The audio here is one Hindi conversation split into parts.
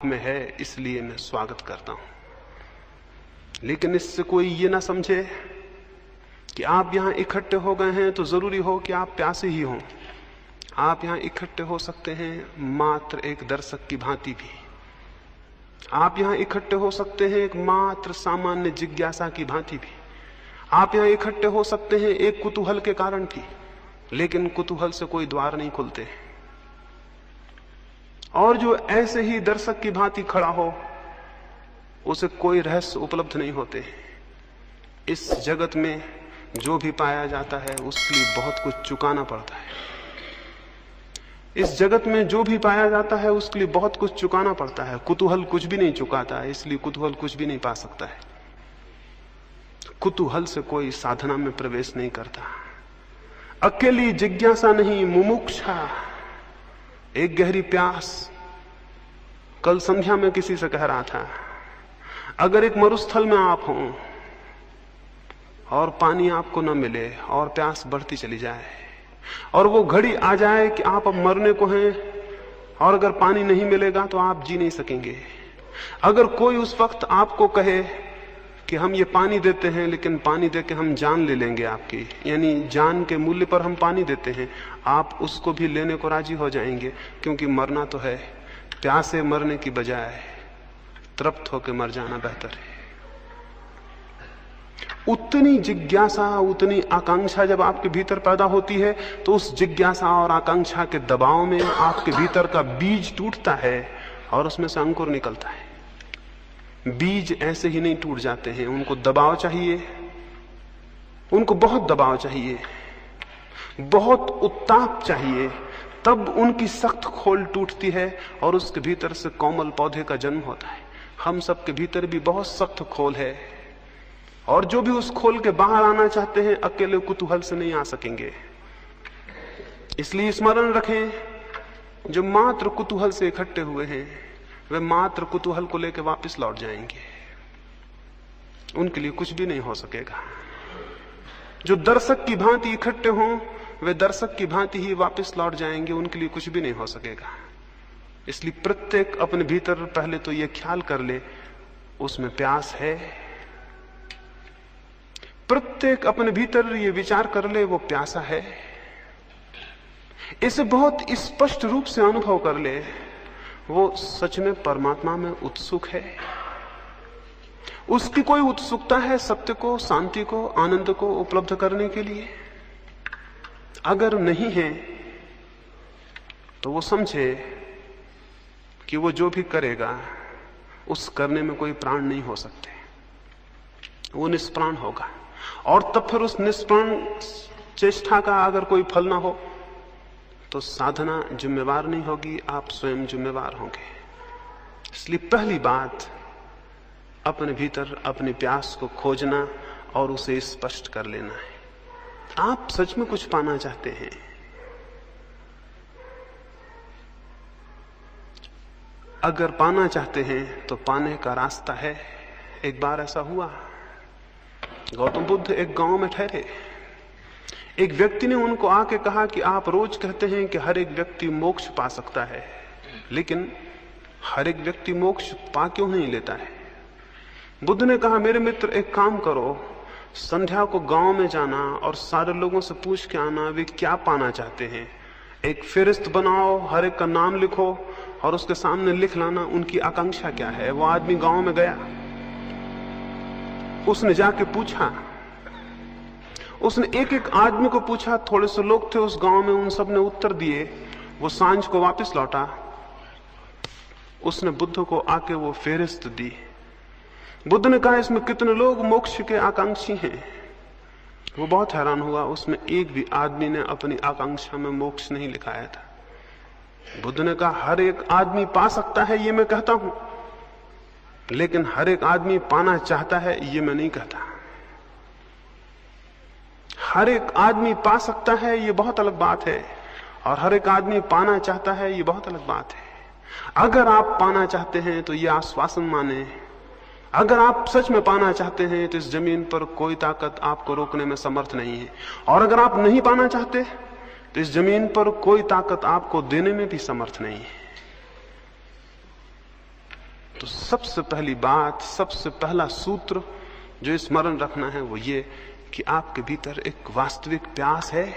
में है, इसलिए मैं स्वागत करता हूं। लेकिन इससे कोई ये ना समझे कि आप यहां इकट्ठे हो गए हैं तो जरूरी हो कि आप प्यासे ही हों। आप यहां इकट्ठे हो सकते हैं मात्र एक दर्शक की भांति भी। आप यहां इकट्ठे हो सकते हैं एक मात्र सामान्य जिज्ञासा की भांति भी। आप यहां इकट्ठे हो सकते हैं एक कुतूहल के कारण भी। लेकिन कुतूहल से कोई द्वार नहीं खुलते, और जो ऐसे ही दर्शक की भांति खड़ा हो उसे कोई रहस्य उपलब्ध नहीं होते। इस जगत में जो भी पाया जाता है उसके लिए बहुत कुछ चुकाना पड़ता है। इस जगत में जो भी पाया जाता है उसके लिए बहुत कुछ चुकाना पड़ता है। कुतूहल कुछ भी नहीं चुकाता है, इसलिए कुतूहल कुछ भी नहीं पा सकता है। कुतूहल से कोई साधना में प्रवेश नहीं करता। अकेली जिज्ञासा नहीं, मुमुक्षा, एक गहरी प्यास। कल संध्या में किसी से कह रहा था, अगर एक मरुस्थल में आप हों और पानी आपको न मिले और प्यास बढ़ती चली जाए और वो घड़ी आ जाए कि आप अब मरने को हैं और अगर पानी नहीं मिलेगा तो आप जी नहीं सकेंगे। अगर कोई उस वक्त आपको कहे कि हम ये पानी देते हैं लेकिन पानी देके हम जान ले लेंगे आपकी, यानी जान के मूल्य पर हम पानी देते हैं, आप उसको भी लेने को राजी हो जाएंगे, क्योंकि मरना तो है। प्यासे मरने की बजाय तृप्त होकर मर जाना बेहतर है। उतनी जिज्ञासा, उतनी आकांक्षा जब आपके भीतर पैदा होती है तो उस जिज्ञासा और आकांक्षा के दबाव में आपके भीतर का बीज टूटता है और उसमें से अंकुर निकलता है। बीज ऐसे ही नहीं टूट जाते हैं, उनको दबाव चाहिए, उनको बहुत दबाव चाहिए, बहुत उत्ताप चाहिए, तब उनकी सख्त खोल टूटती है और उसके भीतर से कोमल पौधे का जन्म होता है। हम सबके भीतर भी बहुत सख्त खोल है, और जो भी उस खोल के बाहर आना चाहते हैं अकेले कुतूहल से नहीं आ सकेंगे। इसलिए स्मरण रखें, जो मात्र कुतूहल से इकट्ठे हुए हैं वे मात्र कुतूहल को लेकर वापस लौट जाएंगे। उनके लिए कुछ भी नहीं हो सकेगा। जो दर्शक की भांति इकट्ठे हों वे दर्शक की भांति ही वापस लौट जाएंगे, उनके लिए कुछ भी नहीं हो सकेगा। इसलिए प्रत्येक अपने भीतर पहले तो यह ख्याल कर ले उसमें प्यास है। प्रत्येक अपने भीतर ये विचार कर ले वो प्यासा है। इसे बहुत स्पष्ट रूप से अनुभव कर ले वो सच में परमात्मा में उत्सुक है। उसकी कोई उत्सुकता है सत्य को, शांति को, आनंद को उपलब्ध करने के लिए? अगर नहीं है तो वो समझे कि वो जो भी करेगा उस करने में कोई प्राण नहीं हो सकते, वो निष्प्राण होगा। और तब फिर उस निष्प्राण चेष्टा का अगर कोई फल ना हो तो साधना जिम्मेवार नहीं होगी, आप स्वयं जिम्मेवार होंगे। इसलिए पहली बात अपने भीतर अपनी प्यास को खोजना और उसे स्पष्ट कर लेना है। आप सच में कुछ पाना चाहते हैं, अगर पाना चाहते हैं तो पाने का रास्ता है। एक बार ऐसा हुआ, गौतम बुद्ध एक गांव में ठहरे। एक व्यक्ति ने उनको आके कहा कि आप रोज कहते हैं कि हर एक व्यक्ति मोक्ष पा सकता है, लेकिन हर एक व्यक्ति मोक्ष पा क्यों नहीं लेता है? बुद्ध ने कहा, मेरे मित्र एक काम करो, संध्या को गांव में जाना और सारे लोगों से पूछ के आना वे क्या पाना चाहते हैं। एक फेरिस्त बनाओ, हर एक का नाम लिखो और उसके सामने लिख लाना उनकी आकांक्षा क्या है। वो आदमी गांव में गया, उसने जाके पूछा, उसने एक एक आदमी को पूछा। थोड़े से लोग थे उस गांव में, उन सब ने उत्तर दिए। वो सांझ को वापस लौटा, उसने बुद्ध को आके वो फेरिस्त दी। बुद्ध ने कहा, इसमें कितने लोग मोक्ष के आकांक्षी हैं? वो बहुत हैरान हुआ, उसमें एक भी आदमी ने अपनी आकांक्षा में मोक्ष नहीं लिखाया था। बुद्ध ने कहा, हर एक आदमी पा सकता है ये मैं कहता हूं, लेकिन हर एक आदमी पाना चाहता है ये मैं नहीं कहता। हर एक आदमी पा सकता है ये बहुत अलग बात है, और हर एक आदमी पाना चाहता है ये बहुत अलग बात है। अगर आप पाना चाहते हैं तो ये आश्वासन माने, अगर आप सच में पाना चाहते हैं तो इस जमीन पर कोई ताकत आपको रोकने में समर्थ नहीं है, और अगर आप नहीं पाना चाहते तो इस जमीन पर कोई ताकत आपको देने में भी समर्थ नहीं है। तो सबसे पहली बात, सबसे पहला सूत्र जो स्मरण रखना है वो ये कि आपके भीतर एक वास्तविक प्यास है।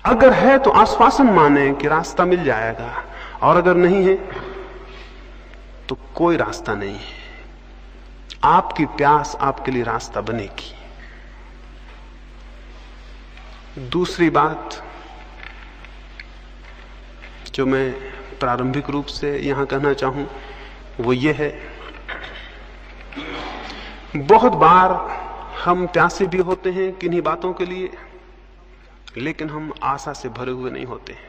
अगर है तो आश्वासन माने कि रास्ता मिल जाएगा, और अगर नहीं है तो कोई रास्ता नहीं है। आपकी प्यास आपके लिए रास्ता बनेगी। दूसरी बात जो मैं प्रारंभिक रूप से यहां कहना चाहूं वो ये है, बहुत बार हम प्यासे भी होते हैं किन्हीं बातों के लिए, लेकिन हम आशा से भरे हुए नहीं होते हैं।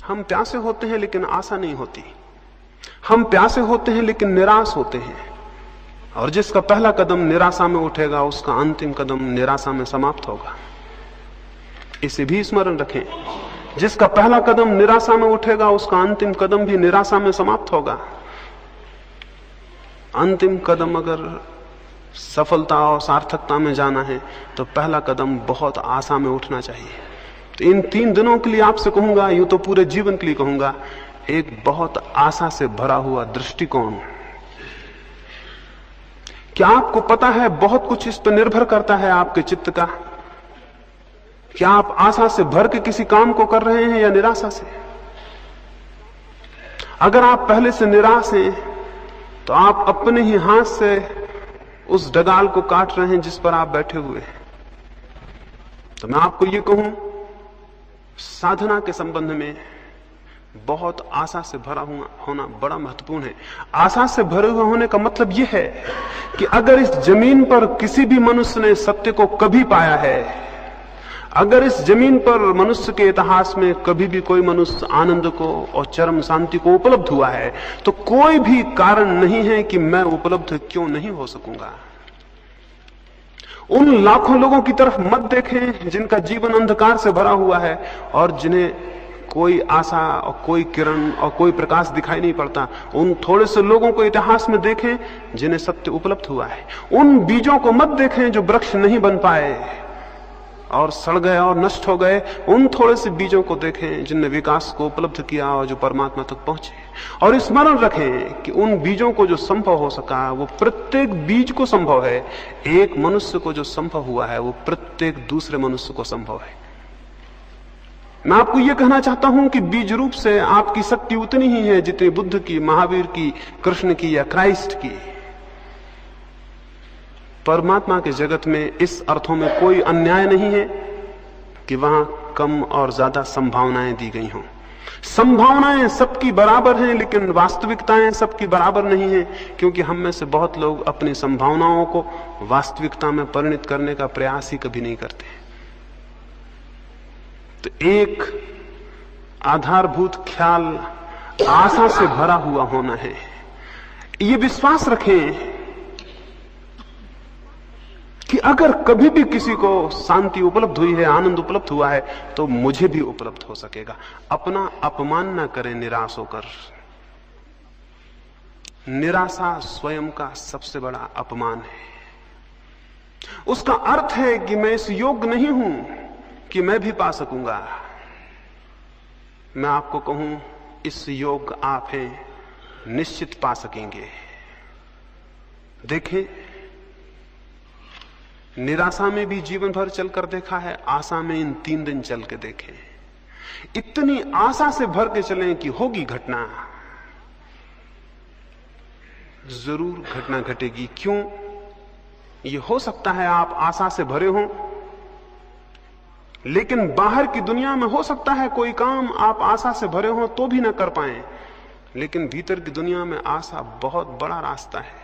हम प्यासे होते हैं लेकिन आशा नहीं होती। हम प्यासे होते हैं लेकिन निराश होते हैं, और जिसका पहला कदम निराशा में उठेगा उसका अंतिम कदम निराशा में समाप्त होगा। इसे भी स्मरण रखें, जिसका पहला कदम निराशा में उठेगा उसका अंतिम कदम भी निराशा में समाप्त होगा। अंतिम कदम अगर सफलता और सार्थकता में जाना है तो पहला कदम बहुत आशा में उठना चाहिए। तो इन 3 दिनों के लिए आपसे कहूंगा, यूं तो पूरे जीवन के लिए कहूंगा, एक बहुत आशा से भरा हुआ दृष्टिकोण। क्या आपको पता है बहुत कुछ इस पर निर्भर करता है आपके चित्त का? क्या आप आशा से भर के किसी काम को कर रहे हैं या निराशा से? अगर आप पहले से निराश हैं तो आप अपने ही हाथ से उस डगाल को काट रहे हैं जिस पर आप बैठे हुए हैं। तो मैं आपको ये कहूं, साधना के संबंध में बहुत आशा से भरा हुआ होना बड़ा महत्वपूर्ण है। आशा से भरे हुए होने का मतलब यह है कि अगर इस जमीन पर किसी भी मनुष्य ने सत्य को कभी पाया है, अगर इस जमीन पर मनुष्य के इतिहास में कभी भी कोई मनुष्य आनंद को और चरम शांति को उपलब्ध हुआ है, तो कोई भी कारण नहीं है कि मैं उपलब्ध क्यों नहीं हो सकूंगा। उन लाखों लोगों की तरफ मत देखें जिनका जीवन अंधकार से भरा हुआ है और जिन्हें कोई आशा और कोई किरण और कोई प्रकाश दिखाई नहीं पड़ता। उन थोड़े से लोगों को इतिहास में देखें जिन्हें सत्य उपलब्ध हुआ है। उन बीजों को मत देखें जो वृक्ष नहीं बन पाए और सड़ गए और नष्ट हो गए। उन थोड़े से बीजों को देखें जिनने विकास को उपलब्ध किया और जो परमात्मा तक पहुंचे। और स्मरण रखें कि उन बीजों को जो संभव हो सका वो प्रत्येक बीज को संभव है। एक मनुष्य को जो संभव हुआ है वो प्रत्येक दूसरे मनुष्य को संभव है। मैं आपको यह कहना चाहता हूं कि बीज रूप से आपकी शक्ति उतनी ही है जितनी बुद्ध की, महावीर की, कृष्ण की या क्राइस्ट की। परमात्मा के जगत में इस अर्थों में कोई अन्याय नहीं है कि वहां कम और ज्यादा संभावनाएं दी गई हों। संभावनाएं सबकी बराबर हैं, लेकिन वास्तविकताएं सबकी बराबर नहीं है, क्योंकि हम में से बहुत लोग अपनी संभावनाओं को वास्तविकता में परिणत करने का प्रयास ही कभी नहीं करते। तो एक आधारभूत ख्याल आशा से भरा हुआ होना है। ये विश्वास रखें कि अगर कभी भी किसी को शांति उपलब्ध हुई है, आनंद उपलब्ध हुआ है, तो मुझे भी उपलब्ध हो सकेगा। अपना अपमान ना करें निराश होकर। निराशा स्वयं का सबसे बड़ा अपमान है। उसका अर्थ है कि मैं इस योग्य नहीं हूं कि मैं भी पा सकूंगा। मैं आपको कहूं, इस योग्य आप हैं, निश्चित पा सकेंगे। देखें, निराशा में भी जीवन भर चलकर देखा है, आशा में इन 3 दिन चल के देखें। इतनी आशा से भर के चलें कि होगी घटना, जरूर घटना घटेगी। क्यों? ये हो सकता है आप आशा से भरे हों, लेकिन बाहर की दुनिया में हो सकता है कोई काम आप आशा से भरे हों तो भी ना कर पाएं, लेकिन भीतर की दुनिया में आशा बहुत बड़ा रास्ता है।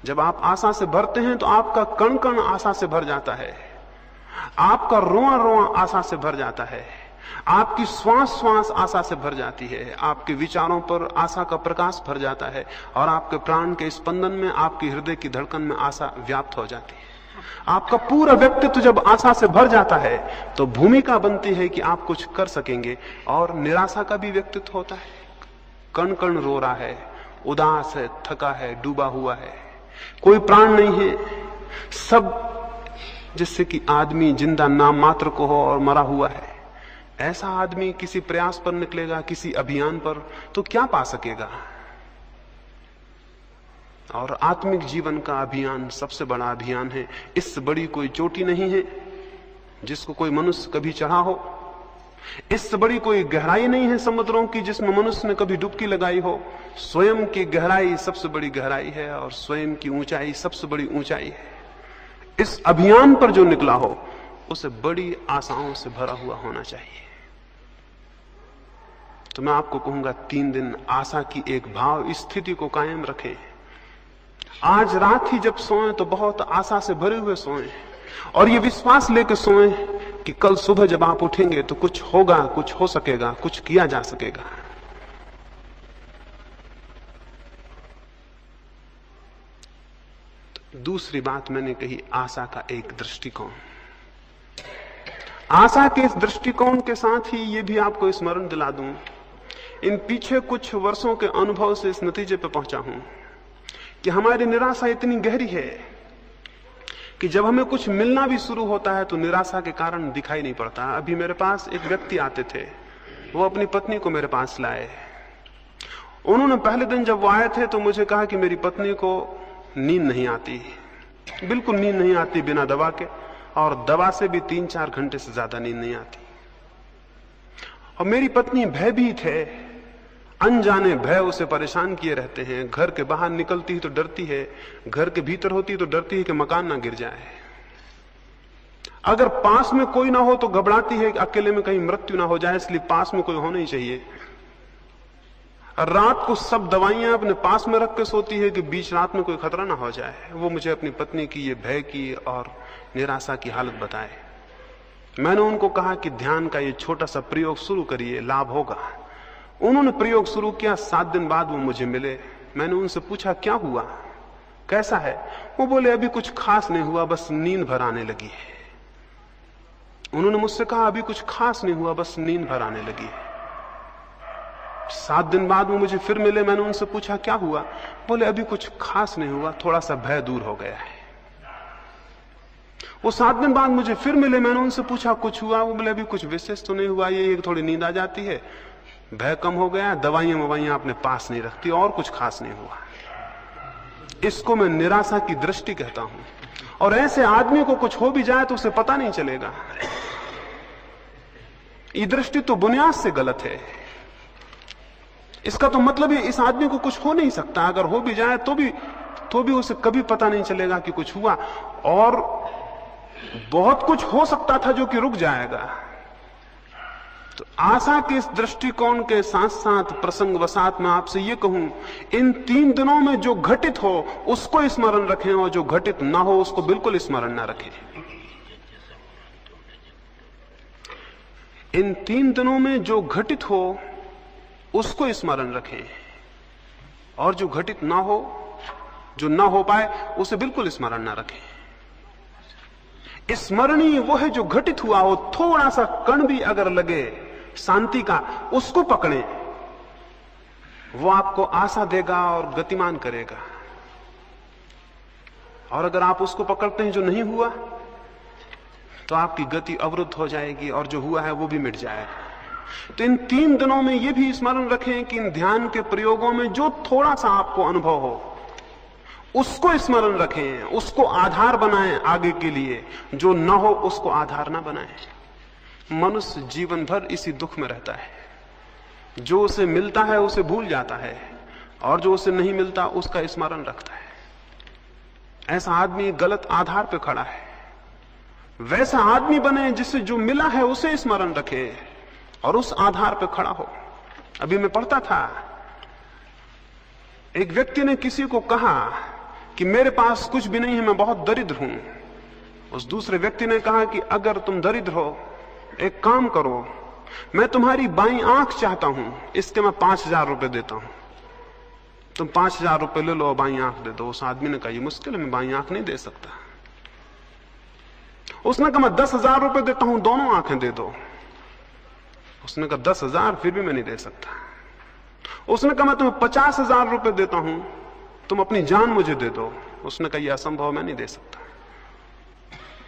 जब आप आशा से भरते हैं तो आपका कण कण आशा से भर जाता है, आपका रोआ रोआ आशा से भर जाता है, आपकी श्वास श्वास आशा से भर जाती है, आपके विचारों पर आशा का प्रकाश भर जाता है, और आपके प्राण के स्पंदन में, आपकी हृदय की धड़कन में आशा व्याप्त हो जाती है। आपका पूरा व्यक्तित्व जब आशा से भर जाता है तो भूमिका बनती है कि आप कुछ कर सकेंगे। और निराशा का भी व्यक्तित्व होता है, कण कण रो रहा है, उदास है, थका है, डूबा हुआ है, कोई प्राण नहीं है, सब जिससे कि आदमी जिंदा नाम मात्र को हो और मरा हुआ है। ऐसा आदमी किसी प्रयास पर निकलेगा, किसी अभियान पर, तो क्या पा सकेगा? और आत्मिक जीवन का अभियान सबसे बड़ा अभियान है। इससे बड़ी कोई चोटी नहीं है जिसको कोई मनुष्य कभी चढ़ा हो। इससे बड़ी कोई गहराई नहीं है समुद्रों की जिसमें मनुष्य ने कभी डुबकी लगाई हो। स्वयं की गहराई सबसे बड़ी गहराई है और स्वयं की ऊंचाई सबसे बड़ी ऊंचाई है। इस अभियान पर जो निकला हो उसे बड़ी आशाओं से भरा हुआ होना चाहिए। तो मैं आपको कहूंगा 3 दिन आशा की एक भाव स्थिति को कायम रखें। आज रात ही जब सोएं तो बहुत आशा से भरे हुए सोएं और ये विश्वास लेकर सोएं कि कल सुबह जब आप उठेंगे तो कुछ होगा, कुछ हो सकेगा, कुछ किया जा सकेगा। दूसरी बात मैंने कही, आशा का एक दृष्टिकोण। आशा के इस दृष्टिकोण के साथ ही ये भी आपको स्मरण दिला दूं, इन पीछे कुछ वर्षों के अनुभव से इस नतीजे पर पहुंचा हूं कि हमारी निराशा इतनी गहरी है कि जब हमें कुछ मिलना भी शुरू होता है तो निराशा के कारण दिखाई नहीं पड़ता। अभी मेरे पास एक व्यक्ति आते थे, वो अपनी पत्नी को मेरे पास लाए। उन्होंने पहले दिन जब वो आए थे तो मुझे कहा कि मेरी पत्नी को नींद नहीं आती, बिल्कुल नींद नहीं आती बिना दवा के, और दवा से भी 3-4 घंटे से ज्यादा नींद नहीं आती। और मेरी पत्नी भयभीत है, अनजाने भय उसे परेशान किए रहते हैं। घर के बाहर निकलती ही तो डरती है, घर के भीतर होती तो डरती है कि मकान ना गिर जाए। अगर पास में कोई ना हो तो घबराती है कि अकेले में कहीं मृत्यु ना हो जाए, इसलिए पास में कोई होना ही चाहिए। रात को सब दवाइयां अपने पास में रख के सोती है कि बीच रात में कोई खतरा ना हो जाए। वो मुझे अपनी पत्नी की ये भय की और निराशा की हालत बताए। मैंने उनको कहा कि ध्यान का ये छोटा सा प्रयोग शुरू करिए, लाभ होगा। उन्होंने प्रयोग शुरू किया। 7 दिन बाद वो मुझे मिले। मैंने उनसे पूछा क्या हुआ, कैसा है? वो बोले अभी कुछ खास नहीं हुआ, बस नींद भर आने लगी है। उन्होंने मुझसे कहा अभी कुछ खास नहीं हुआ, बस नींद भर आने लगी है। 7 दिन बाद वो मुझे फिर मिले। मैंने उनसे पूछा क्या हुआ? बोले अभी कुछ खास नहीं हुआ, थोड़ा सा भय दूर हो गया है। वो 7 दिन बाद मुझे फिर मिले। मैंने उनसे पूछा कुछ हुआ? वो बोले अभी कुछ विशेष तो नहीं हुआ, ये थोड़ी नींद आ जाती है, भय कम हो गया, दवाइयां अपने पास नहीं रखती, और कुछ खास नहीं हुआ। इसको मैं निराशा की दृष्टि कहता हूं। और ऐसे आदमी को कुछ हो भी जाए तो उसे पता नहीं चलेगा। ये दृष्टि तो बुनियाद से गलत है। इसका तो मतलब है इस आदमी को कुछ हो नहीं सकता, अगर हो भी जाए तो भी उसे कभी पता नहीं चलेगा कि कुछ हुआ। और बहुत कुछ हो सकता था जो कि रुक जाएगा। तो आशा के इस दृष्टिकोण के साथ साथ प्रसंगवशात मैं आपसे ये कहूं, इन 3 दिनों में जो घटित हो उसको स्मरण रखें और जो घटित ना हो उसको बिल्कुल स्मरण ना रखें। इन 3 दिनों में जो घटित हो उसको स्मरण रखें और जो घटित ना हो, जो ना हो पाए, उसे बिल्कुल स्मरण ना रखें। स्मरणीय वो है जो घटित हुआ हो, थोड़ा सा कण भी अगर लगे शांति का, उसको पकड़ें। वो आपको आशा देगा और गतिमान करेगा। और अगर आप उसको पकड़ते हैं जो नहीं हुआ, तो आपकी गति अवरुद्ध हो जाएगी और जो हुआ है वो भी मिट जाएगा। तो इन 3 दिनों में यह भी स्मरण रखें कि इन ध्यान के प्रयोगों में जो थोड़ा सा आपको अनुभव हो उसको स्मरण रखें, उसको आधार बनाएं आगे के लिए। जो न हो उसको आधार ना बनाएं। मनुष्य जीवन भर इसी दुख में रहता है। जो उसे मिलता है उसे भूल जाता है और जो उसे नहीं मिलता उसका स्मरण रखता है। ऐसा आदमी गलत आधार पर खड़ा है। वैसा आदमी बने जिससे जो मिला है उसे स्मरण रखे और उस आधार पर खड़ा हो। अभी मैं पढ़ता था, एक व्यक्ति ने किसी को कहा कि मेरे पास कुछ भी नहीं है, मैं बहुत दरिद्र हूं। उस दूसरे व्यक्ति ने कहा कि अगर तुम दरिद्र हो, एक काम करो, मैं तुम्हारी बाईं आंख चाहता हूं, इसके मैं 5000 रुपए देता हूं, तुम 5000 रुपए ले लो, बाईं आंख दे दो। उस आदमी ने कहा ये मुश्किल है, मैं बाईं आंख नहीं दे सकता। उसने कहा मैं 10,000 रुपए देता हूं, दोनों आंखें दे दो। उसने कहा 10,000 फिर भी मैं नहीं दे सकता। उसने कहा मैं तुम्हें 50,000 रुपए देता हूं, तुम अपनी जान मुझे दे दो। उसने कहा यह असंभव, मैं नहीं दे सकता।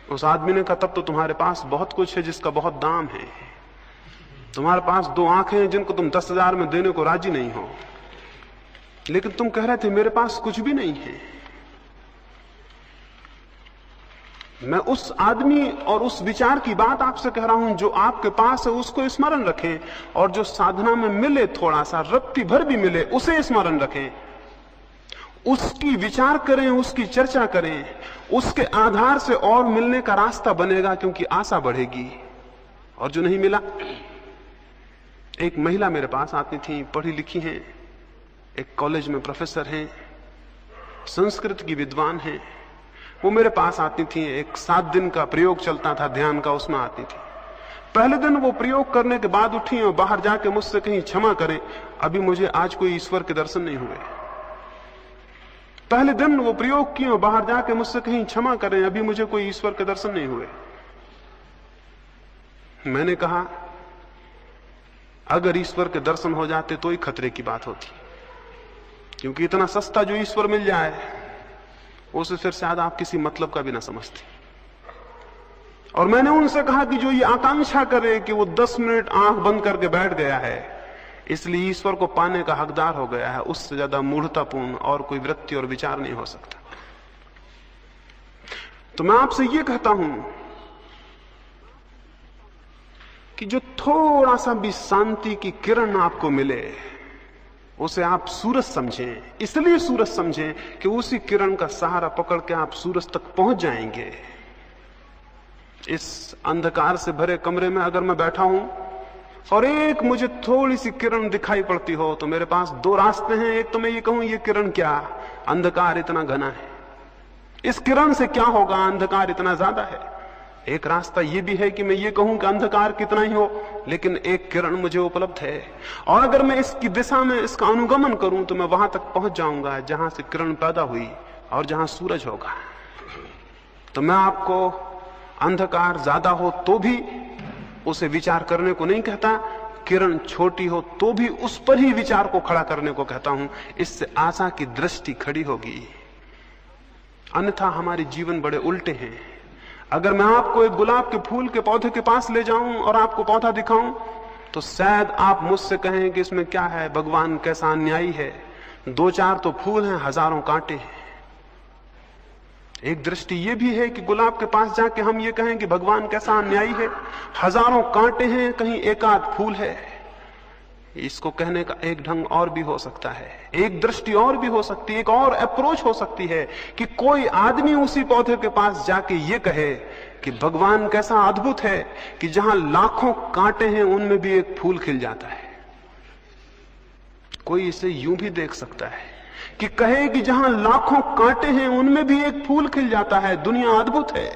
उस आदमी ने कहा तब तो तुम्हारे पास बहुत कुछ है जिसका बहुत दाम है। तुम्हारे पास 2 आंखें हैं जिनको तुम 10,000 में देने को राजी नहीं हो। लेकिन तुम कह रहे थे मेरे पास कुछ भी नहीं है। मैं उस आदमी और उस विचार की बात आपसे कह रहा हूं जो आपके पास है, उसको स्मरण रखें, और जो साधना में मिले थोड़ा सा, रत्ती भर भी मिले, उसे स्मरण रखें, उसकी विचार करें, उसकी चर्चा करें, उसके आधार से और मिलने का रास्ता बनेगा, क्योंकि आशा बढ़ेगी। और जो नहीं मिला, एक महिला मेरे पास आती थी, पढ़ी लिखी हैं, एक कॉलेज में प्रोफेसर हैं, संस्कृत की विद्वान हैं। वो मेरे पास आती थी, एक 7 दिन का प्रयोग चलता था ध्यान का, उसमें आती थी। पहले दिन वो प्रयोग करने के बाद उठी और बाहर जाके मुझसे कहीं क्षमा करें, अभी मुझे आज कोई ईश्वर के दर्शन नहीं हुए। पहले दिन वो प्रयोग किए और बाहर जाके मुझसे कहीं क्षमा करें, अभी मुझे कोई ईश्वर के दर्शन नहीं हुए। मैंने कहा अगर ईश्वर के दर्शन हो जाते तो ही खतरे की बात होती, क्योंकि इतना सस्ता जो ईश्वर मिल जाए उसे फिर शायद आप किसी मतलब का भी ना समझते। और मैंने उनसे कहा कि जो ये आकांक्षा करे कि वो 10 मिनट आंख बंद करके बैठ गया है इसलिए ईश्वर को पाने का हकदार हो गया है, उससे ज्यादा मूढ़तापूर्ण और कोई वृत्ति और विचार नहीं हो सकता। तो मैं आपसे ये कहता हूं कि जो थोड़ा सा भी शांति की किरण आपको मिले उसे आप सूरज समझें, इसलिए सूरज समझें कि उसी किरण का सहारा पकड़ के आप सूरज तक पहुंच जाएंगे। इस अंधकार से भरे कमरे में अगर मैं बैठा हूं और एक मुझे थोड़ी सी किरण दिखाई पड़ती हो तो मेरे पास 2 रास्ते हैं। एक तो मैं ये कहूं ये किरण क्या, अंधकार इतना घना है, इस किरण से क्या होगा, अंधकार इतना ज्यादा है। एक रास्ता ये भी है कि मैं ये कहूं कि अंधकार कितना ही हो लेकिन एक किरण मुझे उपलब्ध है, और अगर मैं इसकी दिशा में इसका अनुगमन करूं तो मैं वहां तक पहुंच जाऊंगा जहां से किरण पैदा हुई और जहां सूरज होगा। तो मैं आपको अंधकार ज्यादा हो तो भी उसे विचार करने को नहीं कहता, किरण छोटी हो तो भी उस पर ही विचार को खड़ा करने को कहता हूं। इससे आशा की दृष्टि खड़ी होगी, अन्यथा हमारे जीवन बड़े उल्टे हैं। अगर मैं आपको एक गुलाब के फूल के पौधे के पास ले जाऊं और आपको पौधा दिखाऊं तो शायद आप मुझसे कहें कि इसमें क्या है, भगवान कैसा अन्यायी है, 2-4 तो फूल हैं, हजारों कांटे हैं। एक दृष्टि ये भी है कि गुलाब के पास जाके हम ये कहें कि भगवान कैसा अन्यायी है, हजारों कांटे हैं, कहीं एक आध फूल है। इसको कहने का एक ढंग और भी हो सकता है, एक दृष्टि और भी हो सकती है, एक और अप्रोच हो सकती है कि कोई आदमी उसी पौधे के पास जाके ये कहे कि भगवान कैसा अद्भुत है कि जहां लाखों कांटे हैं उनमें भी एक फूल खिल जाता है। कोई इसे यूं भी देख सकता है कि कहे कि जहां लाखों कांटे हैं उनमें भी एक फूल खिल जाता है, दुनिया अद्भुत है।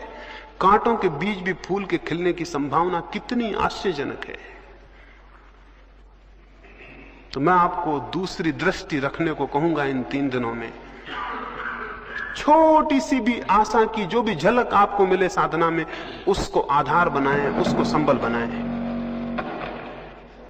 कांटों के बीच भी फूल के खिलने की संभावना कितनी आश्चर्यजनक है। तो मैं आपको दूसरी दृष्टि रखने को कहूंगा इन 3 दिनों में। छोटी सी भी आशा की जो भी झलक आपको मिले साधना में, उसको आधार बनाएं, उसको संबल बनाएं।